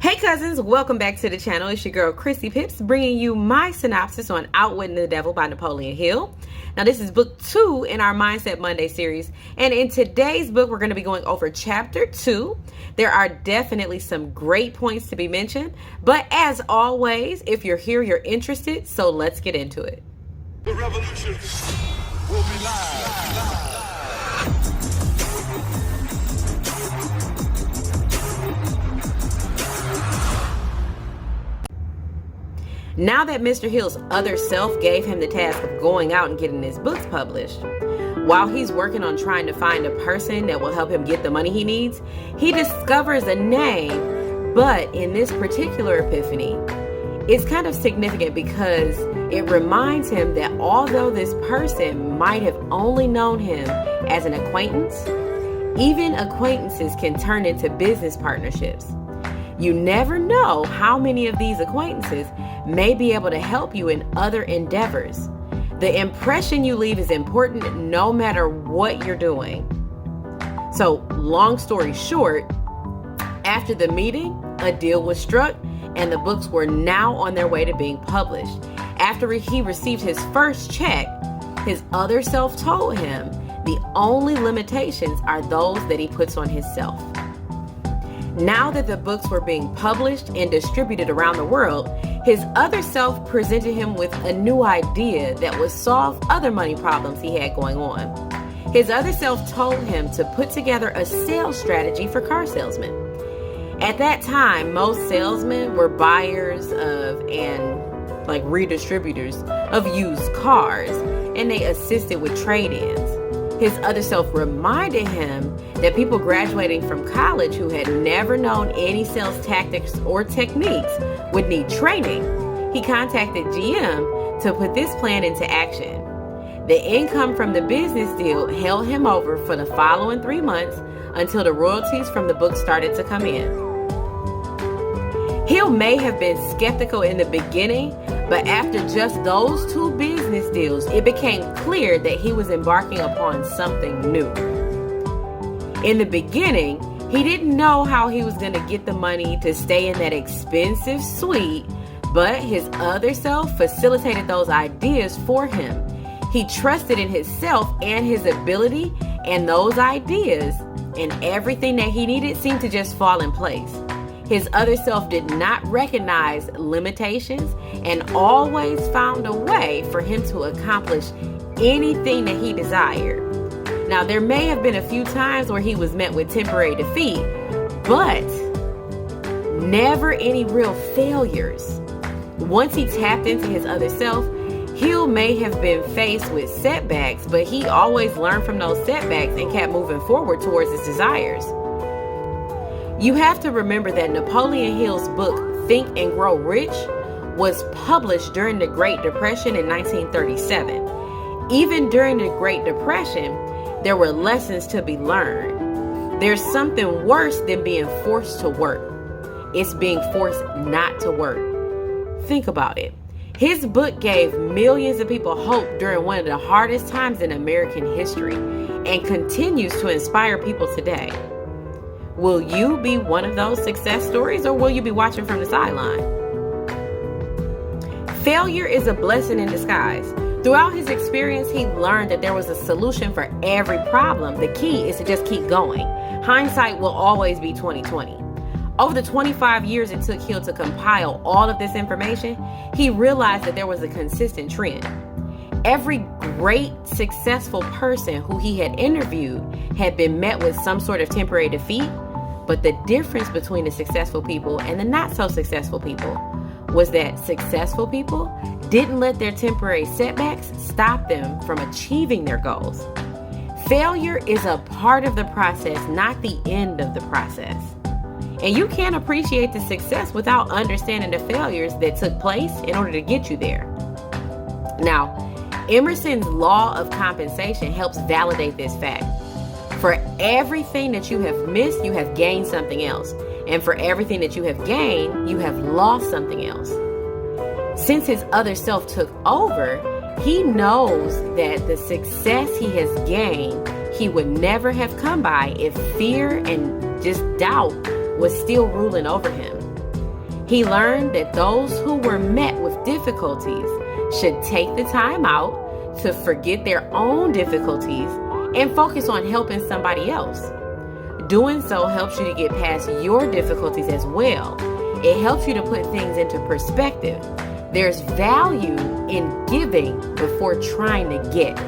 Hey cousins, welcome back to the channel. It's your girl Chrissy Pips bringing you my synopsis on Outwitting the Devil by Napoleon Hill. Now this is book 2 in our Mindset Monday series, and in today's book we're going to be going over chapter 2. There are definitely some great points to be mentioned, but as always, if you're here, you're interested, so let's get into it. The revolution will be live. Now that Mr. Hill's other self gave him the task of going out and getting his books published, while he's working on trying to find a person that will help him get the money he needs, he discovers a name, but in this particular epiphany, it's kind of significant because it reminds him that although this person might have only known him as an acquaintance, even acquaintances can turn into business partnerships. You never know how many of these acquaintances may be able to help you in other endeavors. The impression you leave is important no matter what you're doing. So, long story short, after the meeting, a deal was struck and the books were now on their way to being published. After he received his first check, his other self told him the only limitations are those that he puts on himself. Now that the books were being published and distributed around the world, his other self presented him with a new idea that would solve other money problems he had going on. His other self told him to put together a sales strategy for car salesmen. At that time, most salesmen were buyers of and redistributors of used cars, and they assisted with trade-ins. His other self reminded him that people graduating from college who had never known any sales tactics or techniques would need training. He contacted GM to put this plan into action. The income from the business deal held him over for the following 3 months until the royalties from the book started to come in. Hill may have been skeptical in the beginning, but after just those 2 business deals, it became clear that he was embarking upon something new. In the beginning, he didn't know how he was going to get the money to stay in that expensive suite, but his other self facilitated those ideas for him. He trusted in himself and his ability, and those ideas and everything that he needed seemed to just fall in place. His other self did not recognize limitations and always found a way for him to accomplish anything that he desired. Now, there may have been a few times where he was met with temporary defeat, but never any real failures. Once he tapped into his other self, Hill may have been faced with setbacks, but he always learned from those setbacks and kept moving forward towards his desires. You have to remember that Napoleon Hill's book, Think and Grow Rich, was published during the Great Depression in 1937. Even during the Great Depression, there were lessons to be learned. There's something worse than being forced to work. It's being forced not to work. Think about it. His book gave millions of people hope during one of the hardest times in American history and continues to inspire people today. Will you be one of those success stories, or will you be watching from the sideline? Failure is a blessing in disguise. Throughout his experience, he learned that there was a solution for every problem. The key is to just keep going. Hindsight will always be 20/20. Over the 25 years it took Hill to compile all of this information, he realized that there was a consistent trend. Every great, successful person who he had interviewed had been met with some sort of temporary defeat, but the difference between the successful people and the not so successful people was that successful people didn't let their temporary setbacks stop them from achieving their goals. Failure is a part of the process, not the end of the process. And you can't appreciate the success without understanding the failures that took place in order to get you there. Now, Emerson's law of compensation helps validate this fact. For everything that you have missed, you have gained something else. And for everything that you have gained, you have lost something else. Since his other self took over, he knows that the success he has gained, he would never have come by if fear and just doubt was still ruling over him. He learned that those who were met with difficulties should take the time out to forget their own difficulties and focus on helping somebody else. Doing so helps you to get past your difficulties as well. It helps you to put things into perspective. There's value in giving before trying to get.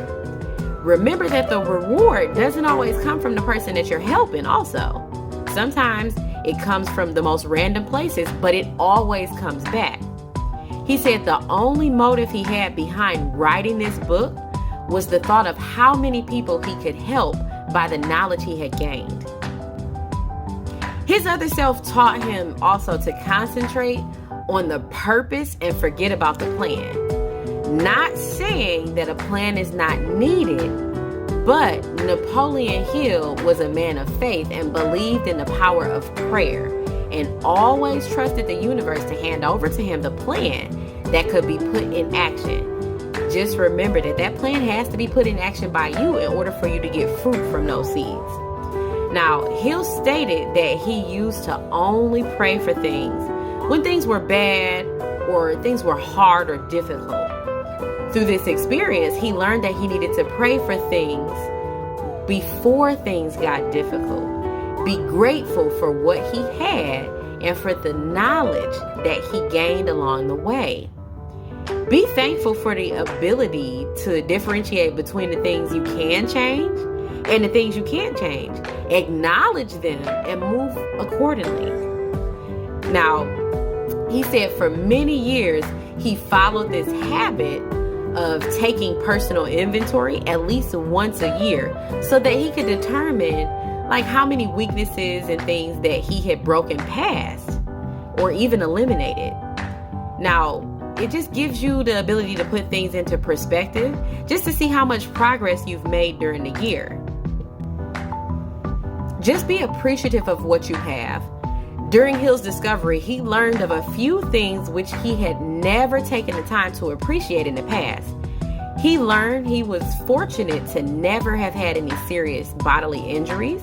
Remember that the reward doesn't always come from the person that you're helping also. Sometimes it comes from the most random places, but it always comes back. He said the only motive he had behind writing this book was the thought of how many people he could help by the knowledge he had gained. His other self taught him also to concentrate on the purpose and forget about the plan. Not saying that a plan is not needed, but Napoleon Hill was a man of faith and believed in the power of prayer and always trusted the universe to hand over to him the plan that could be put in action. Just remember that that plan has to be put in action by you in order for you to get fruit from those seeds. Now, Hill stated that he used to only pray for things when things were bad or things were hard or difficult. Through this experience, he learned that he needed to pray for things before things got difficult. Be grateful for what he had and for the knowledge that he gained along the way. Be thankful for the ability to differentiate between the things you can change and the things you can't change. Acknowledge them and move accordingly. Now, he said for many years, he followed this habit of taking personal inventory at least once a year so that he could determine like how many weaknesses and things that he had broken past or even eliminated. Now, it just gives you the ability to put things into perspective just to see how much progress you've made during the year. Just be appreciative of what you have. During Hill's discovery, he learned of a few things which he had never taken the time to appreciate in the past. He learned he was fortunate to never have had any serious bodily injuries.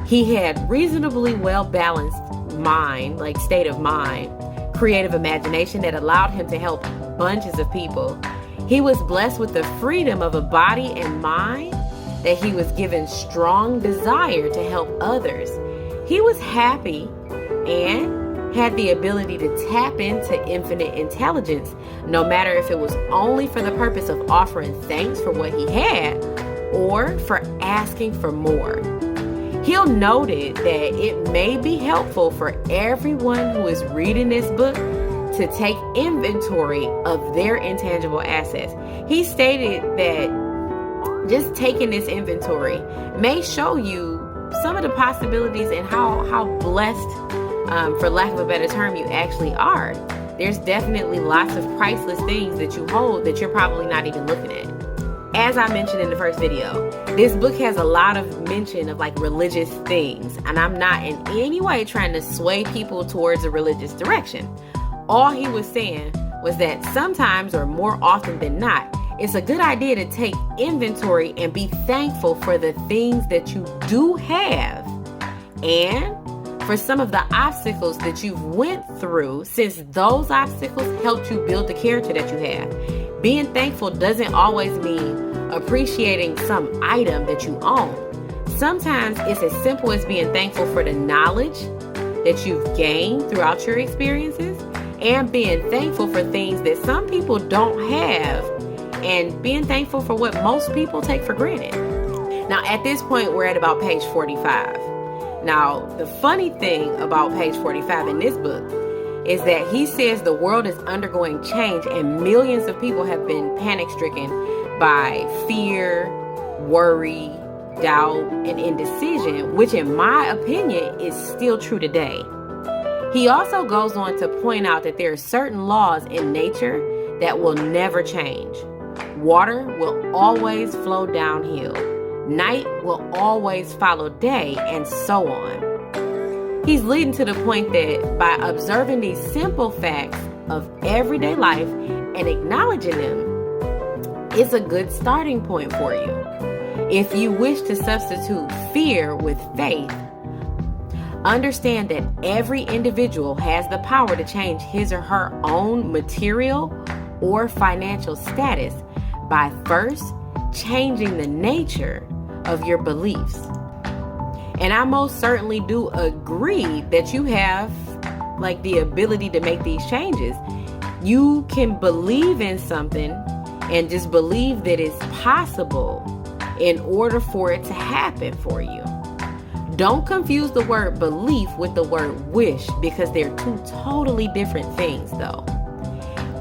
He had reasonably well-balanced mind, like state of mind, creative imagination that allowed him to help bunches of people. He was blessed with the freedom of a body and mind that he was given strong desire to help others. He was happy and had the ability to tap into infinite intelligence, no matter if it was only for the purpose of offering thanks for what he had or for asking for more. Hill noted that it may be helpful for everyone who is reading this book to take inventory of their intangible assets. He stated that just taking this inventory may show you some of the possibilities and how blessed, for lack of a better term, you actually are. There's definitely lots of priceless things that you hold that you're probably not even looking at. As I mentioned in the first video, this book has a lot of mention of like religious things, and I'm not in any way trying to sway people towards a religious direction. All he was saying was that sometimes, or more often than not, it's a good idea to take inventory and be thankful for the things that you do have and for some of the obstacles that you've went through, since those obstacles helped you build the character that you have. Being thankful doesn't always mean appreciating some item that you own. Sometimes it's as simple as being thankful for the knowledge that you've gained throughout your experiences and being thankful for things that some people don't have, and being thankful for what most people take for granted. Now, at this point, we're at about page 45. Now, the funny thing about page 45 in this book is that he says the world is undergoing change and millions of people have been panic-stricken by fear, worry, doubt, and indecision, which in my opinion is still true today. He also goes on to point out that there are certain laws in nature that will never change. Water will always flow downhill. Night will always follow day, and so on. He's leading to the point that by observing these simple facts of everyday life and acknowledging them, it's a good starting point for you. If you wish to substitute fear with faith, Understand that every individual has the power to change his or her own material or financial status by first changing the nature of your beliefs. And I most certainly do agree that you have like the ability to make these changes. You can believe in something and just believe that it's possible in order for it to happen for you. Don't confuse the word belief with the word wish, because they're two totally different things though.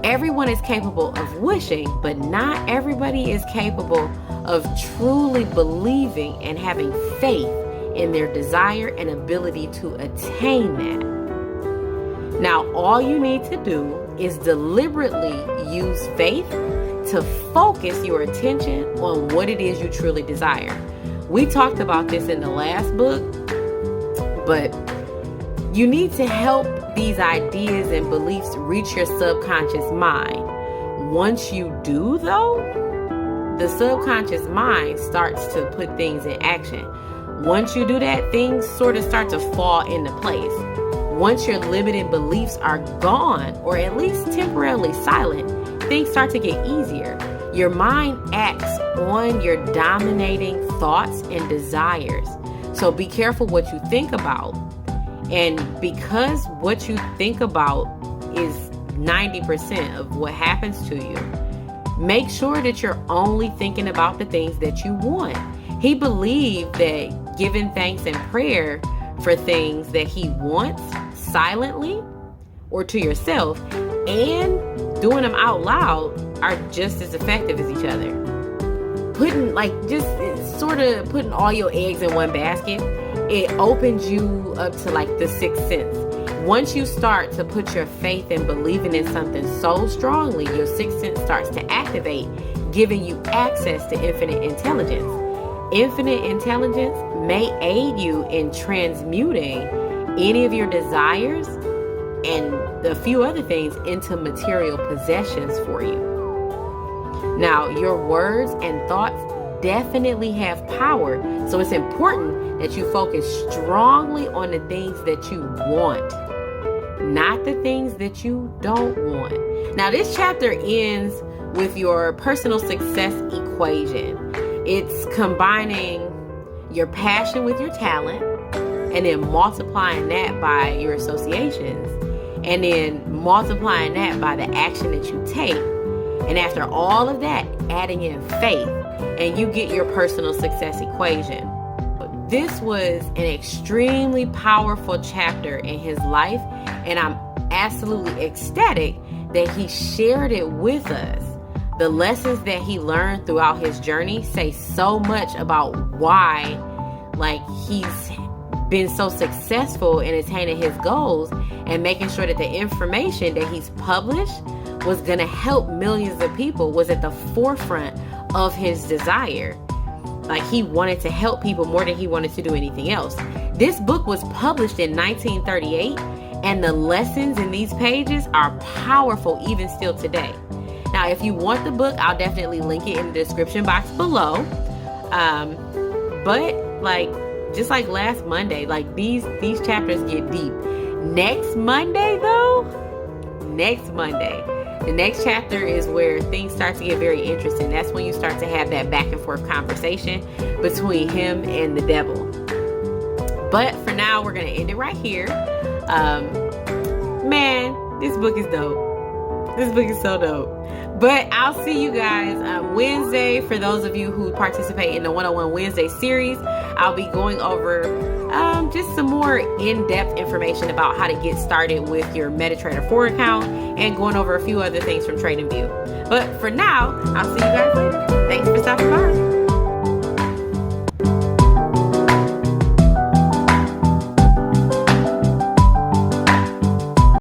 Everyone is capable of wishing, but not everybody is capable of truly believing and having faith in their desire and ability to attain that. Now, all you need to do is deliberately use faith to focus your attention on what it is you truly desire. We talked about this in the last book, but you need to help these ideas and beliefs reach your subconscious mind. Once you do, though, the subconscious mind starts to put things in action. Once you do that, things sort of start to fall into place. Once your limited beliefs are gone, or at least temporarily silent, things start to get easier. Your mind acts on your dominating thoughts and desires. So be careful what you think about. And because what you think about is 90% of what happens to you, make sure that you're only thinking about the things that you want. He believed that giving thanks and prayer for things that he wants silently or to yourself and doing them out loud are just as effective as each other. Putting putting all your eggs in one basket, it opens you up to like the sixth sense. Once you start to put your faith and believing in something so strongly, your sixth sense starts to activate, giving you access to infinite intelligence. Infinite intelligence may aid you in transmuting any of your desires and a few other things into material possessions for you. Now, your words and thoughts definitely have power, so it's important that you focus strongly on the things that you want, not the things that you don't want. Now, this chapter ends with your personal success equation. It's combining your passion with your talent and then multiplying that by your associations and then multiplying that by the action that you take. And after all of that, adding in faith, and you get your personal success equation. This was an extremely powerful chapter in his life, and I'm absolutely ecstatic that he shared it with us. The lessons that he learned throughout his journey say so much about why, he's been so successful in attaining his goals and making sure that the information that he's published was going to help millions of people was at the forefront of his desire. He wanted to help people more than he wanted to do anything else. This book was published in 1938, and the lessons in these pages are powerful even still today. Now, if you want the book, I'll definitely link it in the description box below. Just like last Monday, these chapters get deep. Next Monday, the next chapter is where things start to get very interesting. That's when you start to have that back and forth conversation between him and the devil. But for now, we're going to end it right here. Man, this book is dope. This book is so dope. But I'll see you guys Wednesday. For those of you who participate in the 101 Wednesday series, I'll be going over just some more in-depth information about how to get started with your MetaTrader 4 account and going over a few other things from TradingView. But for now, I'll see you guys later. Thanks for stopping by.